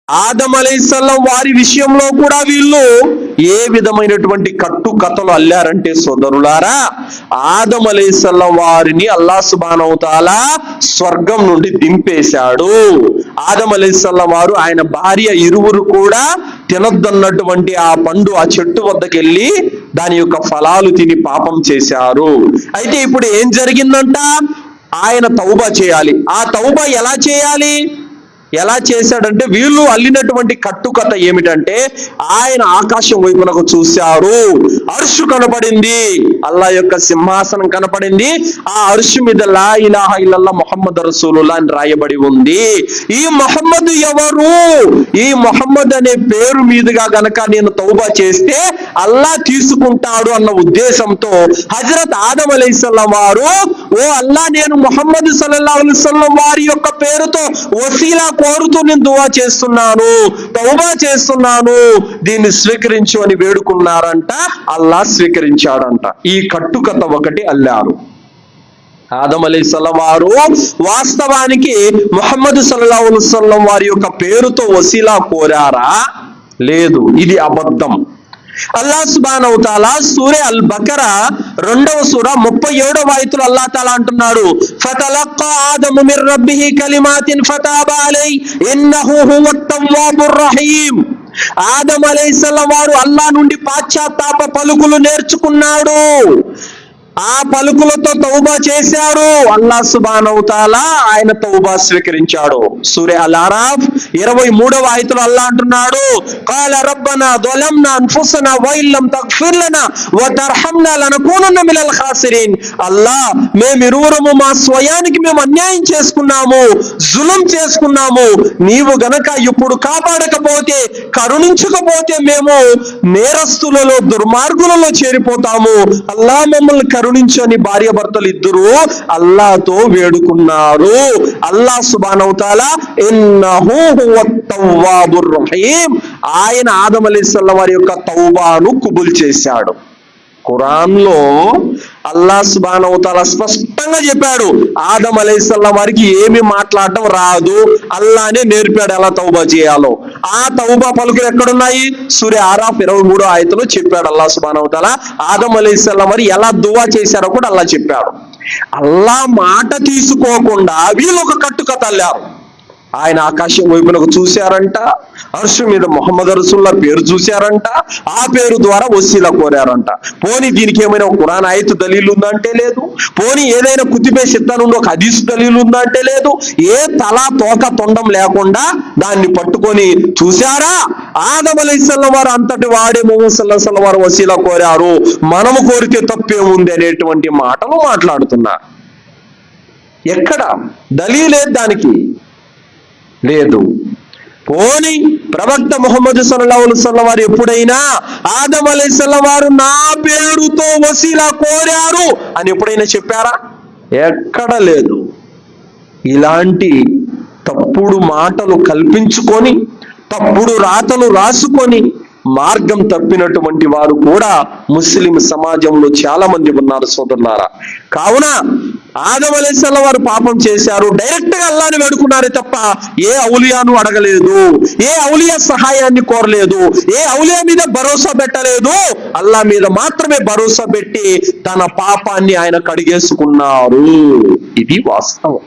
ఆదం అలైహిస్సలాం వారి విషయంలో కూడా వీళ్ళు ఏ విధమైనటువంటి కట్టుకథలు అల్లారంటే సోదరులారా, ఆదం అలైహిస్సలాం వారిని అల్లాహ్ సుబ్హానహు వ తఆలా స్వర్గం నుండి దింపేశాడు. ఆదం అలైహిస్సలాం వారు ఆయన భార్య ఇరువురు కూడా తినొద్దన్నటువంటి ఆ పండు, ఆ చెట్టు వద్దకు వెళ్ళి దాని యొక్క ఫలాలు తిని పాపం చేశారు. అయితే ఇప్పుడు ఏం జరిగిందంట? ఆయన తౌబా చేయాలి. ఆ తౌబా ఎలా చేయాలి? ఎలా చేశాడంటే, వీళ్ళు అల్లినటువంటి కట్టుకథ ఏమిటంటే, ఆయన ఆకాశం వైపునకు చూశారు, అర్షు కనపడింది, అల్లా యొక్క సింహాసనం కనపడింది, ఆ అర్షు మీద లా ఇలాహ ఇల్లల్లా ముహమ్మద్ రసూలుల్లాహ్ అని రాయబడి ఉంది. ఈ ముహమ్మద్ ఎవరు? ఈ ముహమ్మద్ అనే పేరు మీదుగా గనక నేను తౌబా చేస్తే అల్లా తీసుకుంటాడు అన్న ఉద్దేశంతో హజరత్ ఆదం అలైహిస్సలాం వారు, ఓ అల్లా, నేను ముహమ్మద్ సల్లల్లాహు అలైహి వసల్లం వారి యొక్క పేరుతో వసీలా కోరుతూ నేను దువా చేస్తున్నాను, తౌబా చేస్తున్నాను, దీన్ని స్వీకరించు అని వేడుకున్నారంట. అల్లా స్వీకరించాడంట. ఈ కట్టుకథ ఒకటి అల్లారు. ఆదం అలైహిస్సలాం వారు వాస్తవానికి ముహమ్మద్ సల్లల్లాహు అలైహి వసల్లం వారి యొక్క పేరుతో వసీలా కోరారా? లేదు, ఇది అబద్ధం. అల్లాహ్ సుబ్హానహు వ తఆలా సూరా అల్ బకరా 2వ సూరా 37వ ఆయతులో అల్లాహ్ తాలా అంటున్నాడు, ఫతలక్కా ఆదము మిర్ రబ్బిహి కలిమాతిన్ ఫతాబ అలై ఇన్నహు హువత్ తవ్వాబుర్ రహీం. ఆదం అలైహిస్సలాం వారు అల్లాహ్ నుండి పాశ్చాత్తాప పలుకులు నేర్చుకున్నాడు. ఆ పలుకులతో తౌబా చేశారు. అల్లాహ్ సుబ్హానహు వ తఆలా ఆయన తౌబా స్వీకరించాడు. సూరా అల్ అరాఫ్ 23వ ఆయతులో అల్లాహ్ అంటున్నాడు, ఖాల రబ్బనా ظلمنا انفسنا وان لم تغفر لنا وترحمنا لنكونن من الخاسرين. అల్లాహ్, మేమిరువురము మా స్వయానికి మేము అన్యాయం చేసుకున్నాము, జులుం చేసుకున్నాము, నీవు గనక ఇప్పుడు కాపాడకపోతే, కరుణించకపోతే మేము నేరస్తులలో, దుర్మార్గులలో చేరిపోతాము. అల్లాహ్ మమ్మల్ని కరుణించని భార్యాభర్తలు ఇద్దరు అల్లాహ్తో వేడుకున్నారు. అల్లాహ్ సుబ్హానహు వ తఆలా ఇన్నహు హువత్ తవ్వాబుర్ రహీం, ఆయన ఆదం అలైహిస్సలాం వారి యొక్క తౌబాను కబూల్ చేశాడు. ఖురాన్లో అల్లాహ్ సుబ్హానహు వ తఆలా స్పష్టంగా చెప్పాడు, ఆదం అలైహిస్సలాం వారికి ఏమి మాట్లాడటం రాదు, అల్లానే నేర్పాడు ఎలా తౌబా చేయాలో. ఆ తౌబా పలుకులు ఎక్కడున్నాయి? సూరా ఆరాఫ్ 23వ ఆయతులో చెప్పాడు అల్లాహ్ సుబ్హానహు వ తఆలా. ఆదం అలైహిస్సలాం వారు ఎలా దువా చేశారో కూడా అల్లాహ్ చెప్పాడు. అల్లాహ్ మాట తీసుకోకుండా వీళ్ళు ఒక కట్టుకథ అల్లారు. ఆయన ఆకాశం వైపునకు చూశారంట, అర్షు మీద ముహమ్మద్ రసూలుల్లాహ్ పేరు చూశారంట, ఆ పేరు ద్వారా వసీలా కోరారంట. పోనీ దీనికి ఏమైనా ఖురాన్ ఆయతు దలీలు ఉందా అంటే లేదు. పోనీ ఏదైనా కుతిబే సిత్తా నుండి ఒక హదీస్ దలీలు ఉందా అంటే లేదు. ఏ తల తోక తొండం లేకుండా దాన్ని పట్టుకొని చూశారా? ఆదం అలైహిస్సలాం వారు అంతటి వాడే ముహమ్మద్ సల్లల్లాహు అలైహి వసల్లం వారు వసీలా కోరారు, మనము కోరితే తప్పేముంది అనేటువంటి మాటలు మాట్లాడుతున్నారు. ఎక్కడ దలీలేదు దానికి? లేదు. పోనీ ప్రవక్త ముహమ్మద్ సల్లల్లాహు అలైహి వసల్లం వారు ఎప్పుడైనా ఆదం అలైహిస్సలాం వారు నా పేరుతో వసీలా కోరారు అని ఎప్పుడైనా చెప్పారా? ఎక్కడ లేదు. ఇలాంటి తప్పుడు మాటలు కల్పించుకొని, తప్పుడు రాతలు రాసుకొని మార్గం తప్పినటువంటి వారు కూడా ముస్లిం సమాజంలో చాలా మంది ఉన్నారు సోదరులారా. కావున ఆదం అలైహిస్సలాం వారు పాపం చేశారు, డైరెక్ట్ గా అల్లాహ్ని వేడుకున్నారే తప్ప ఏ ఔలియాను అడగలేదు, ఏ ఔలియా సహాయాన్ని కోరలేదు, ఏ ఔలియా మీద భరోసా పెట్టలేదు. అల్లాహ్ మీద మాత్రమే భరోసా పెట్టి తన పాపాన్ని ఆయన కడిగేసుకున్నారు. ఇది వాస్తవం.